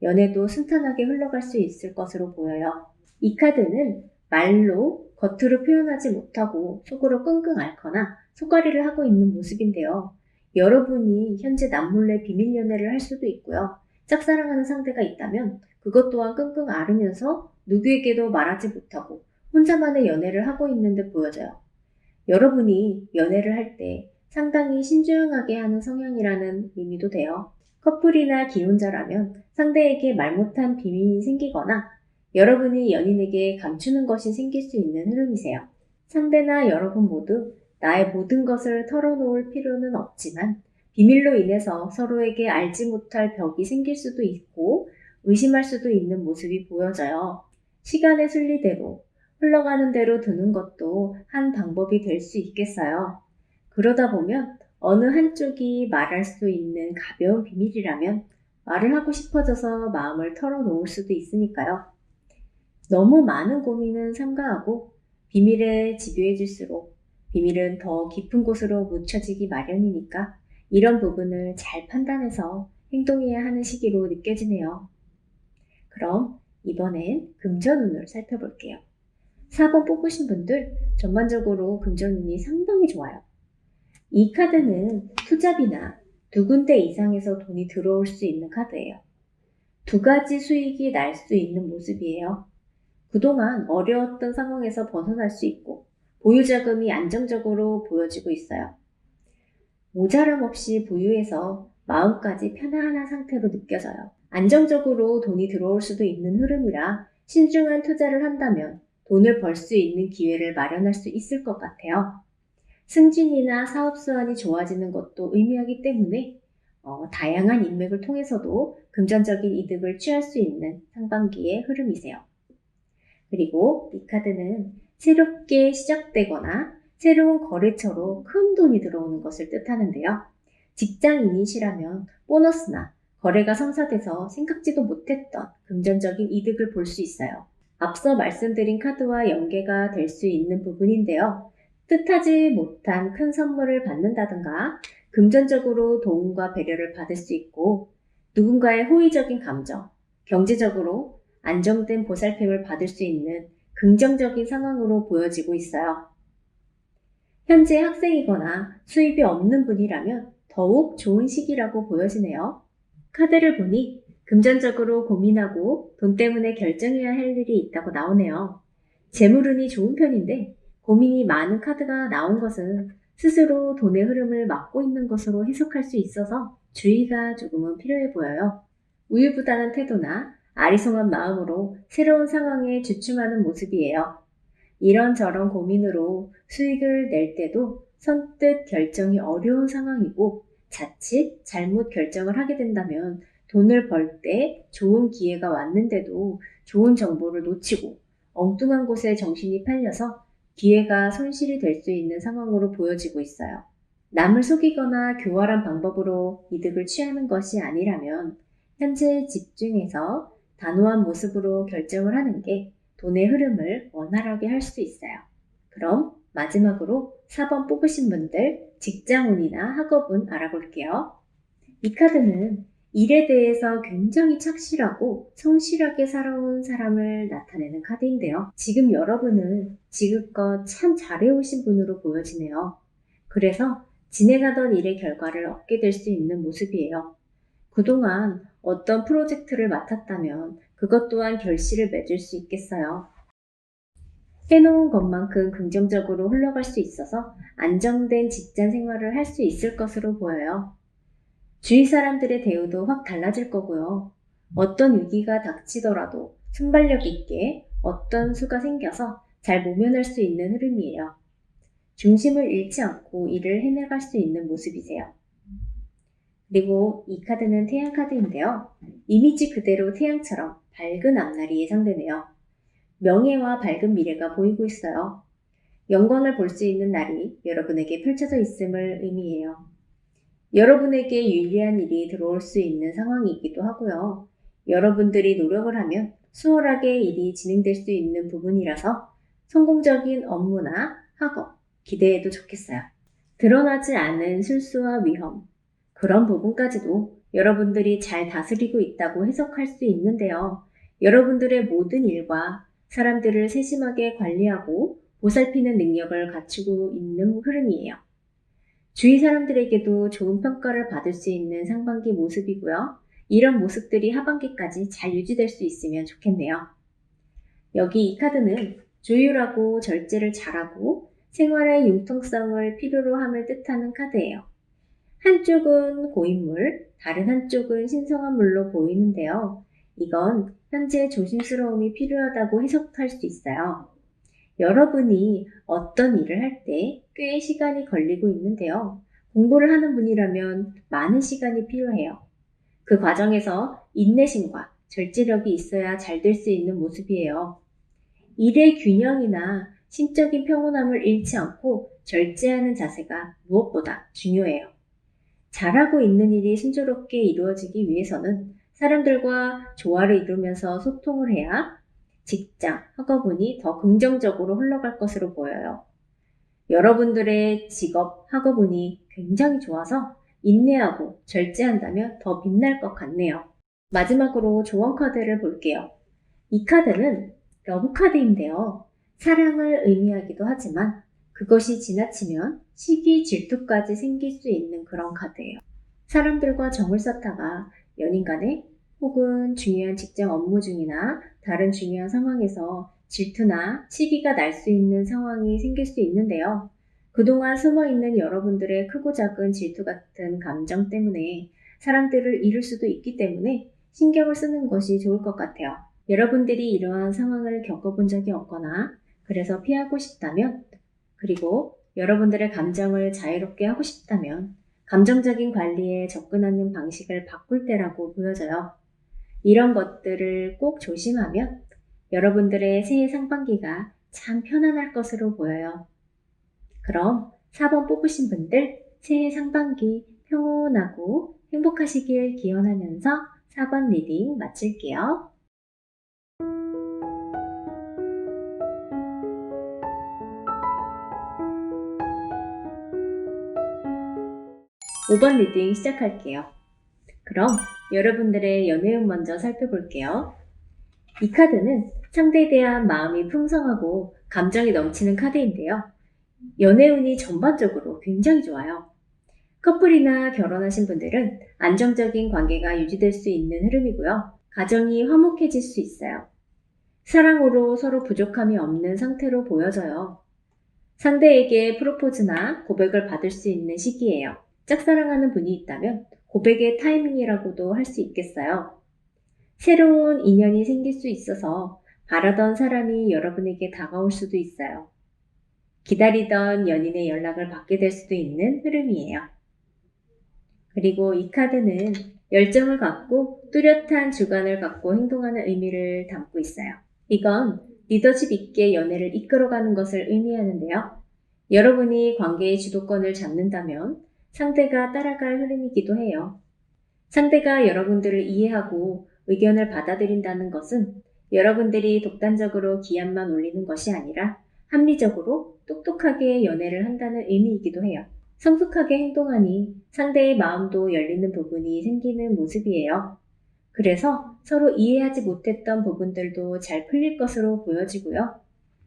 연애도 순탄하게 흘러갈 수 있을 것으로 보여요. 이 카드는 말로 겉으로 표현하지 못하고 속으로 끙끙 앓거나 속앓이를 하고 있는 모습인데요. 여러분이 현재 남몰래 비밀 연애를 할 수도 있고요. 짝사랑하는 상대가 있다면 그것 또한 끙끙 앓으면서 누구에게도 말하지 못하고 혼자만의 연애를 하고 있는 듯 보여져요. 여러분이 연애를 할 때 상당히 신중하게 하는 성향이라는 의미도 돼요. 커플이나 기혼자라면 상대에게 말 못한 비밀이 생기거나 여러분이 연인에게 감추는 것이 생길 수 있는 흐름이세요. 상대나 여러분 모두 나의 모든 것을 털어놓을 필요는 없지만 비밀로 인해서 서로에게 알지 못할 벽이 생길 수도 있고 의심할 수도 있는 모습이 보여져요. 시간의 순리대로 흘러가는 대로 두는 것도 한 방법이 될 수 있겠어요. 그러다 보면 어느 한쪽이 말할 수 있는 가벼운 비밀이라면 말을 하고 싶어져서 마음을 털어놓을 수도 있으니까요. 너무 많은 고민은 삼가하고 비밀에 집요해질수록 비밀은 더 깊은 곳으로 묻혀지기 마련이니까 이런 부분을 잘 판단해서 행동해야 하는 시기로 느껴지네요. 그럼 이번엔 금전운을 살펴볼게요. 4번 뽑으신 분들 전반적으로 금전운이 상당히 좋아요. 이 카드는 투잡이나 두 군데 이상에서 돈이 들어올 수 있는 카드예요. 두 가지 수익이 날 수 있는 모습이에요. 그동안 어려웠던 상황에서 벗어날 수 있고 보유자금이 안정적으로 보여지고 있어요. 모자람 없이 부유해서 마음까지 편안한 상태로 느껴져요. 안정적으로 돈이 들어올 수도 있는 흐름이라 신중한 투자를 한다면 돈을 벌 수 있는 기회를 마련할 수 있을 것 같아요. 승진이나 사업 수완이 좋아지는 것도 의미하기 때문에 다양한 인맥을 통해서도 금전적인 이득을 취할 수 있는 상반기의 흐름이세요. 그리고 이 카드는 새롭게 시작되거나 새로운 거래처로 큰 돈이 들어오는 것을 뜻하는데요. 직장인이시라면 보너스나 거래가 성사돼서 생각지도 못했던 금전적인 이득을 볼 수 있어요. 앞서 말씀드린 카드와 연계가 될 수 있는 부분인데요. 뜻하지 못한 큰 선물을 받는다든가 금전적으로 도움과 배려를 받을 수 있고 누군가의 호의적인 감정, 경제적으로 안정된 보살핌을 받을 수 있는 긍정적인 상황으로 보여지고 있어요. 현재 학생이거나 수입이 없는 분이라면 더욱 좋은 시기라고 보여지네요. 카드를 보니 금전적으로 고민하고 돈 때문에 결정해야 할 일이 있다고 나오네요. 재물운이 좋은 편인데 고민이 많은 카드가 나온 것은 스스로 돈의 흐름을 막고 있는 것으로 해석할 수 있어서 주의가 조금은 필요해 보여요. 우유부단한 태도나 아리송한 마음으로 새로운 상황에 주춤하는 모습이에요. 이런저런 고민으로 수익을 낼 때도 선뜻 결정이 어려운 상황이고 자칫 잘못 결정을 하게 된다면 돈을 벌 때 좋은 기회가 왔는데도 좋은 정보를 놓치고 엉뚱한 곳에 정신이 팔려서 기회가 손실이 될 수 있는 상황으로 보여지고 있어요. 남을 속이거나 교활한 방법으로 이득을 취하는 것이 아니라면 현재에 집중해서 단호한 모습으로 결정을 하는 게 돈의 흐름을 원활하게 할 수 있어요. 그럼 마지막으로 4번 뽑으신 분들 직장운이나 학업운 알아볼게요. 이 카드는 일에 대해서 굉장히 착실하고 성실하게 살아온 사람을 나타내는 카드인데요. 지금 여러분은 지금껏 참 잘해오신 분으로 보여지네요. 그래서 진행하던 일의 결과를 얻게 될 수 있는 모습이에요. 그동안 어떤 프로젝트를 맡았다면 그것 또한 결실을 맺을 수 있겠어요. 해놓은 것만큼 긍정적으로 흘러갈 수 있어서 안정된 직장 생활을 할 수 있을 것으로 보여요. 주위 사람들의 대우도 확 달라질 거고요. 어떤 위기가 닥치더라도 순발력 있게 어떤 수가 생겨서 잘 모면할 수 있는 흐름이에요. 중심을 잃지 않고 일을 해나갈 수 있는 모습이세요. 그리고 이 카드는 태양 카드인데요. 이미지 그대로 태양처럼 밝은 앞날이 예상되네요. 명예와 밝은 미래가 보이고 있어요. 영광을 볼 수 있는 날이 여러분에게 펼쳐져 있음을 의미해요. 여러분에게 유리한 일이 들어올 수 있는 상황이기도 하고요. 여러분들이 노력을 하면 수월하게 일이 진행될 수 있는 부분이라서 성공적인 업무나 학업 기대해도 좋겠어요. 드러나지 않은 실수와 위험, 그런 부분까지도 여러분들이 잘 다스리고 있다고 해석할 수 있는데요. 여러분들의 모든 일과 사람들을 세심하게 관리하고 보살피는 능력을 갖추고 있는 흐름이에요. 주위 사람들에게도 좋은 평가를 받을 수 있는 상반기 모습이고요. 이런 모습들이 하반기까지 잘 유지될 수 있으면 좋겠네요. 여기 이 카드는 조율하고 절제를 잘하고 생활의 융통성을 필요로 함을 뜻하는 카드예요. 한쪽은 고인물, 다른 한쪽은 신성한 물로 보이는데요. 이건 현재 조심스러움이 필요하다고 해석할 수 있어요. 여러분이 어떤 일을 할 때 꽤 시간이 걸리고 있는데요. 공부를 하는 분이라면 많은 시간이 필요해요. 그 과정에서 인내심과 절제력이 있어야 잘 될 수 있는 모습이에요. 일의 균형이나 심적인 평온함을 잃지 않고 절제하는 자세가 무엇보다 중요해요. 잘하고 있는 일이 순조롭게 이루어지기 위해서는 사람들과 조화를 이루면서 소통을 해야 직장, 학업운이 더 긍정적으로 흘러갈 것으로 보여요. 여러분들의 직업, 학업운이 굉장히 좋아서 인내하고 절제한다면 더 빛날 것 같네요. 마지막으로 조언 카드를 볼게요. 이 카드는 러브 카드인데요. 사랑을 의미하기도 하지만 그것이 지나치면 시기, 질투까지 생길 수 있는 그런 카드예요. 사람들과 정을 쌓다가 연인 간에 혹은 중요한 직장 업무 중이나 다른 중요한 상황에서 질투나 시기가 날 수 있는 상황이 생길 수 있는데요. 그동안 숨어있는 여러분들의 크고 작은 질투 같은 감정 때문에 사람들을 잃을 수도 있기 때문에 신경을 쓰는 것이 좋을 것 같아요. 여러분들이 이러한 상황을 겪어본 적이 없거나 그래서 피하고 싶다면, 그리고 여러분들의 감정을 자유롭게 하고 싶다면 감정적인 관리에 접근하는 방식을 바꿀 때라고 보여져요. 이런 것들을 꼭 조심하면 여러분들의 새해 상반기가 참 편안할 것으로 보여요. 그럼 4번 뽑으신 분들 새해 상반기 평온하고 행복하시길 기원하면서 4번 리딩 마칠게요. 5번 리딩 시작할게요. 그럼 여러분들의 연애운 먼저 살펴볼게요. 이 카드는 상대에 대한 마음이 풍성하고 감정이 넘치는 카드인데요. 연애운이 전반적으로 굉장히 좋아요. 커플이나 결혼하신 분들은 안정적인 관계가 유지될 수 있는 흐름이고요. 가정이 화목해질 수 있어요. 사랑으로 서로 부족함이 없는 상태로 보여져요. 상대에게 프로포즈나 고백을 받을 수 있는 시기예요. 짝사랑하는 분이 있다면 고백의 타이밍이라고도 할 수 있겠어요. 새로운 인연이 생길 수 있어서 바라던 사람이 여러분에게 다가올 수도 있어요. 기다리던 연인의 연락을 받게 될 수도 있는 흐름이에요. 그리고 이 카드는 열정을 갖고 뚜렷한 주관을 갖고 행동하는 의미를 담고 있어요. 이건 리더십 있게 연애를 이끌어가는 것을 의미하는데요. 여러분이 관계의 주도권을 잡는다면 상대가 따라갈 흐름이기도 해요. 상대가 여러분들을 이해하고 의견을 받아들인다는 것은 여러분들이 독단적으로 기합만 올리는 것이 아니라 합리적으로 똑똑하게 연애를 한다는 의미이기도 해요. 성숙하게 행동하니 상대의 마음도 열리는 부분이 생기는 모습이에요. 그래서 서로 이해하지 못했던 부분들도 잘 풀릴 것으로 보여지고요.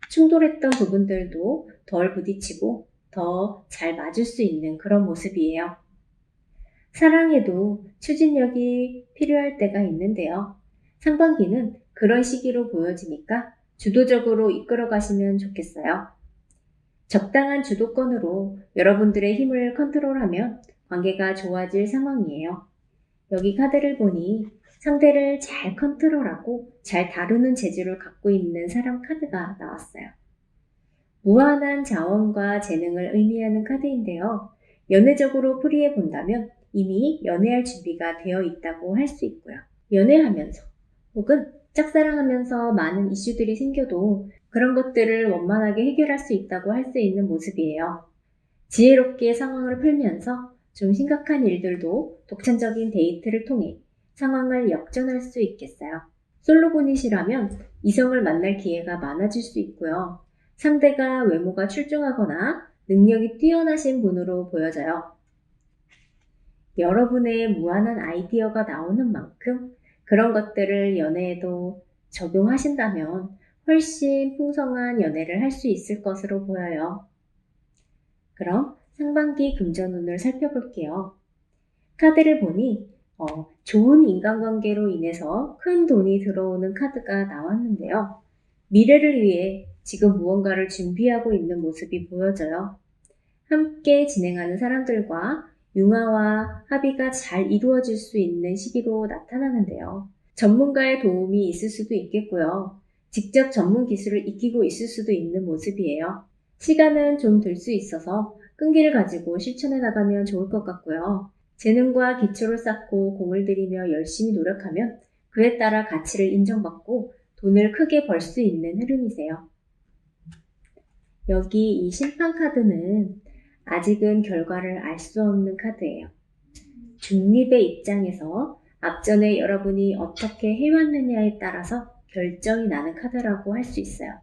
충돌했던 부분들도 덜 부딪히고 더 잘 맞을 수 있는 그런 모습이에요. 사랑에도 추진력이 필요할 때가 있는데요. 상반기는 그런 시기로 보여지니까 주도적으로 이끌어 가시면 좋겠어요. 적당한 주도권으로 여러분들의 힘을 컨트롤하면 관계가 좋아질 상황이에요. 여기 카드를 보니 상대를 잘 컨트롤하고 잘 다루는 재주를 갖고 있는 사람 카드가 나왔어요. 무한한 자원과 재능을 의미하는 카드인데요. 연애적으로 풀이해 본다면 이미 연애할 준비가 되어 있다고 할 수 있고요. 연애하면서 혹은 짝사랑하면서 많은 이슈들이 생겨도 그런 것들을 원만하게 해결할 수 있다고 할 수 있는 모습이에요. 지혜롭게 상황을 풀면서 좀 심각한 일들도 독창적인 데이트를 통해 상황을 역전할 수 있겠어요. 솔로분이시라면 이성을 만날 기회가 많아질 수 있고요. 상대가 외모가 출중하거나 능력이 뛰어나신 분으로 보여져요. 여러분의 무한한 아이디어가 나오는 만큼 그런 것들을 연애에도 적용하신다면 훨씬 풍성한 연애를 할 수 있을 것으로 보여요. 그럼 상반기 금전운을 살펴볼게요. 카드를 보니 좋은 인간관계로 인해서 큰 돈이 들어오는 카드가 나왔는데요. 미래를 위해 지금 무언가를 준비하고 있는 모습이 보여져요. 함께 진행하는 사람들과 융화와 합의가 잘 이루어질 수 있는 시기로 나타나는데요. 전문가의 도움이 있을 수도 있겠고요. 직접 전문 기술을 익히고 있을 수도 있는 모습이에요. 시간은 좀 들 수 있어서 끈기를 가지고 실천해 나가면 좋을 것 같고요. 재능과 기초를 쌓고 공을 들이며 열심히 노력하면 그에 따라 가치를 인정받고 돈을 크게 벌 수 있는 흐름이세요. 여기 이 심판 카드는 아직은 결과를 알 수 없는 카드예요. 중립의 입장에서 앞전에 여러분이 어떻게 해왔느냐에 따라서 결정이 나는 카드라고 할 수 있어요.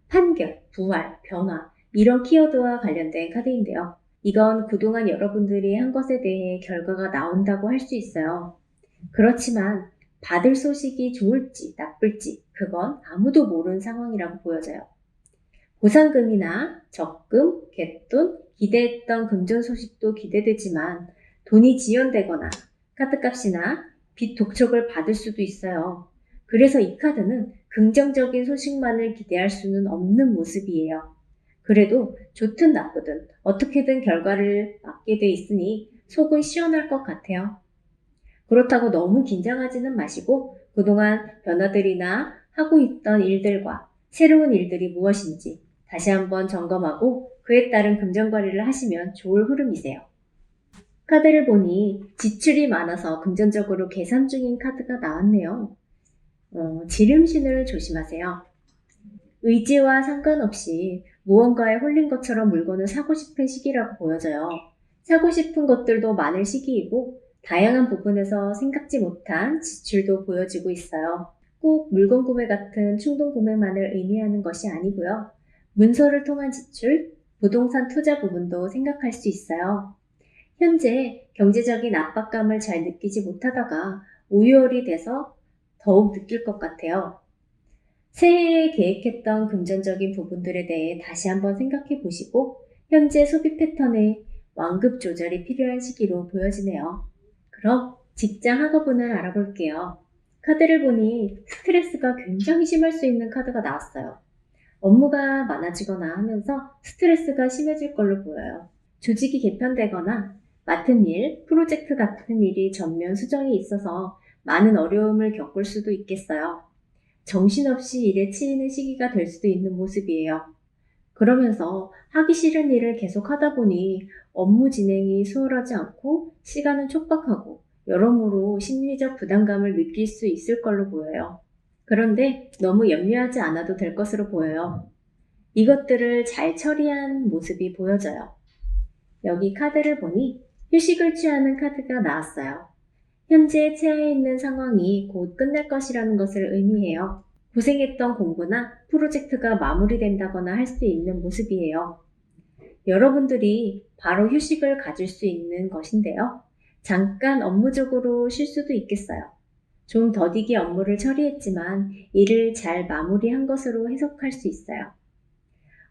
판결, 부활, 변화 이런 키워드와 관련된 카드인데요. 이건 그동안 여러분들이 한 것에 대해 결과가 나온다고 할 수 있어요. 그렇지만 받을 소식이 좋을지 나쁠지 그건 아무도 모르는 상황이라고 보여져요. 보상금이나 적금, 갯돈, 기대했던 금전 소식도 기대되지만 돈이 지연되거나 카드값이나 빚 독촉을 받을 수도 있어요. 그래서 이 카드는 긍정적인 소식만을 기대할 수는 없는 모습이에요. 그래도 좋든 나쁘든 어떻게든 결과를 맞게 돼 있으니 속은 시원할 것 같아요. 그렇다고 너무 긴장하지는 마시고 그동안 변화들이나 하고 있던 일들과 새로운 일들이 무엇인지 다시 한번 점검하고 그에 따른 금전관리를 하시면 좋을 흐름이세요. 카드를 보니 지출이 많아서 금전적으로 계산 중인 카드가 나왔네요. 지름신을 조심하세요. 의지와 상관없이 무언가에 홀린 것처럼 물건을 사고 싶은 시기라고 보여져요. 사고 싶은 것들도 많을 시기이고 다양한 부분에서 생각지 못한 지출도 보여지고 있어요. 꼭 물건 구매 같은 충동 구매만을 의미하는 것이 아니고요. 문서를 통한 지출, 부동산 투자 부분도 생각할 수 있어요. 현재 경제적인 압박감을 잘 느끼지 못하다가 5월이 돼서 더욱 느낄 것 같아요. 새해에 계획했던 금전적인 부분들에 대해 다시 한번 생각해 보시고 현재 소비 패턴에 완급 조절이 필요한 시기로 보여지네요. 그럼 직장 학업운을 알아볼게요. 카드를 보니 스트레스가 굉장히 심할 수 있는 카드가 나왔어요. 업무가 많아지거나 하면서 스트레스가 심해질 걸로 보여요. 조직이 개편되거나 맡은 일, 프로젝트 같은 일이 전면 수정이 있어서 많은 어려움을 겪을 수도 있겠어요. 정신없이 일에 치이는 시기가 될 수도 있는 모습이에요. 그러면서 하기 싫은 일을 계속 하다 보니 업무 진행이 수월하지 않고 시간은 촉박하고 여러모로 심리적 부담감을 느낄 수 있을 걸로 보여요. 그런데 너무 염려하지 않아도 될 것으로 보여요. 이것들을 잘 처리한 모습이 보여져요. 여기 카드를 보니 휴식을 취하는 카드가 나왔어요. 현재 처해 있는 상황이 곧 끝날 것이라는 것을 의미해요. 고생했던 공부나 프로젝트가 마무리된다거나 할 수 있는 모습이에요. 여러분들이 바로 휴식을 가질 수 있는 것인데요. 잠깐 업무적으로 쉴 수도 있겠어요. 좀 더디게 업무를 처리했지만 일을 잘 마무리한 것으로 해석할 수 있어요.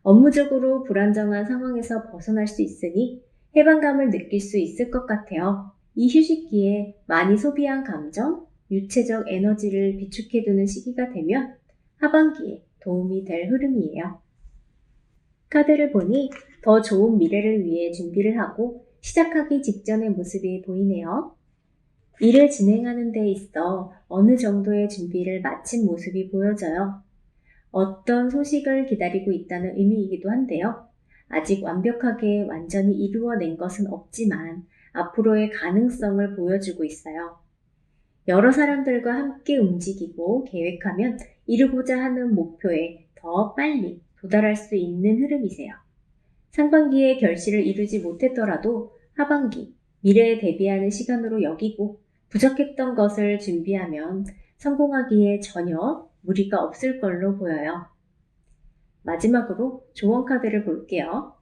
업무적으로 불안정한 상황에서 벗어날 수 있으니 해방감을 느낄 수 있을 것 같아요. 이 휴식기에 많이 소비한 감정, 유체적 에너지를 비축해두는 시기가 되면 하반기에 도움이 될 흐름이에요. 카드를 보니 더 좋은 미래를 위해 준비를 하고 시작하기 직전의 모습이 보이네요. 일을 진행하는 데 있어 어느 정도의 준비를 마친 모습이 보여져요. 어떤 소식을 기다리고 있다는 의미이기도 한데요. 아직 완벽하게 완전히 이루어낸 것은 없지만 앞으로의 가능성을 보여주고 있어요. 여러 사람들과 함께 움직이고 계획하면 이루고자 하는 목표에 더 빨리 도달할 수 있는 흐름이세요. 상반기에 결실을 이루지 못했더라도 하반기, 미래에 대비하는 시간으로 여기고 부족했던 것을 준비하면 성공하기에 전혀 무리가 없을 걸로 보여요. 마지막으로 조언 카드를 볼게요.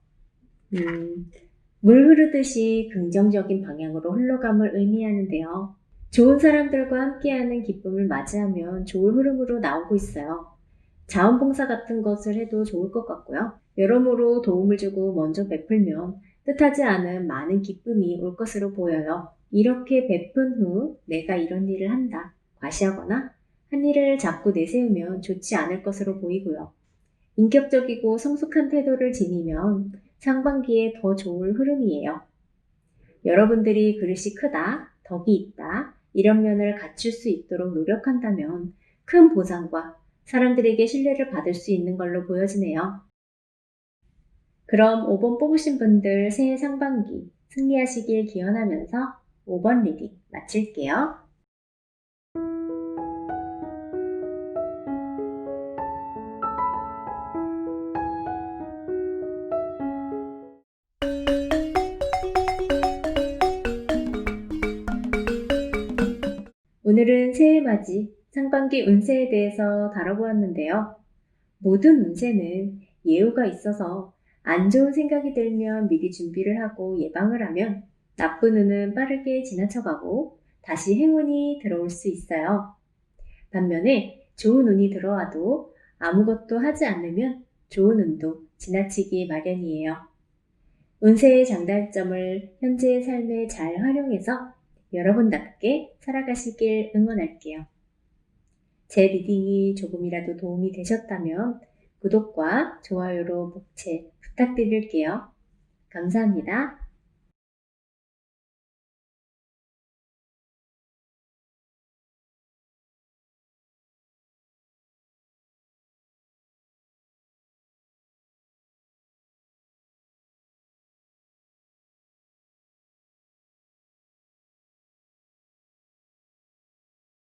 물 흐르듯이 긍정적인 방향으로 흘러감을 의미하는데요. 좋은 사람들과 함께하는 기쁨을 맞이하면 좋은 흐름으로 나오고 있어요. 자원봉사 같은 것을 해도 좋을 것 같고요. 여러모로 도움을 주고 먼저 베풀면 뜻하지 않은 많은 기쁨이 올 것으로 보여요. 이렇게 베푼 후 내가 이런 일을 한다, 과시하거나 한 일을 자꾸 내세우면 좋지 않을 것으로 보이고요. 인격적이고 성숙한 태도를 지니면 상반기에 더 좋을 흐름이에요. 여러분들이 그릇이 크다, 덕이 있다, 이런 면을 갖출 수 있도록 노력한다면 큰 보상과 사람들에게 신뢰를 받을 수 있는 걸로 보여지네요. 그럼 5번 뽑으신 분들 새해 상반기 승리하시길 기원하면서 5번 리딩 마칠게요. 오늘은 새해 맞이 상반기 운세에 대해서 다뤄보았는데요. 모든 운세는 예우가 있어서 안 좋은 생각이 들면 미리 준비를 하고 예방을 하면 나쁜 운은 빠르게 지나쳐가고 다시 행운이 들어올 수 있어요. 반면에 좋은 운이 들어와도 아무것도 하지 않으면 좋은 운도 지나치기 마련이에요. 운세의 장단점을 현재의 삶에 잘 활용해서 여러분답게 살아가시길 응원할게요. 제 리딩이 조금이라도 도움이 되셨다면 구독과 좋아요로 복채 부탁드릴게요. 감사합니다.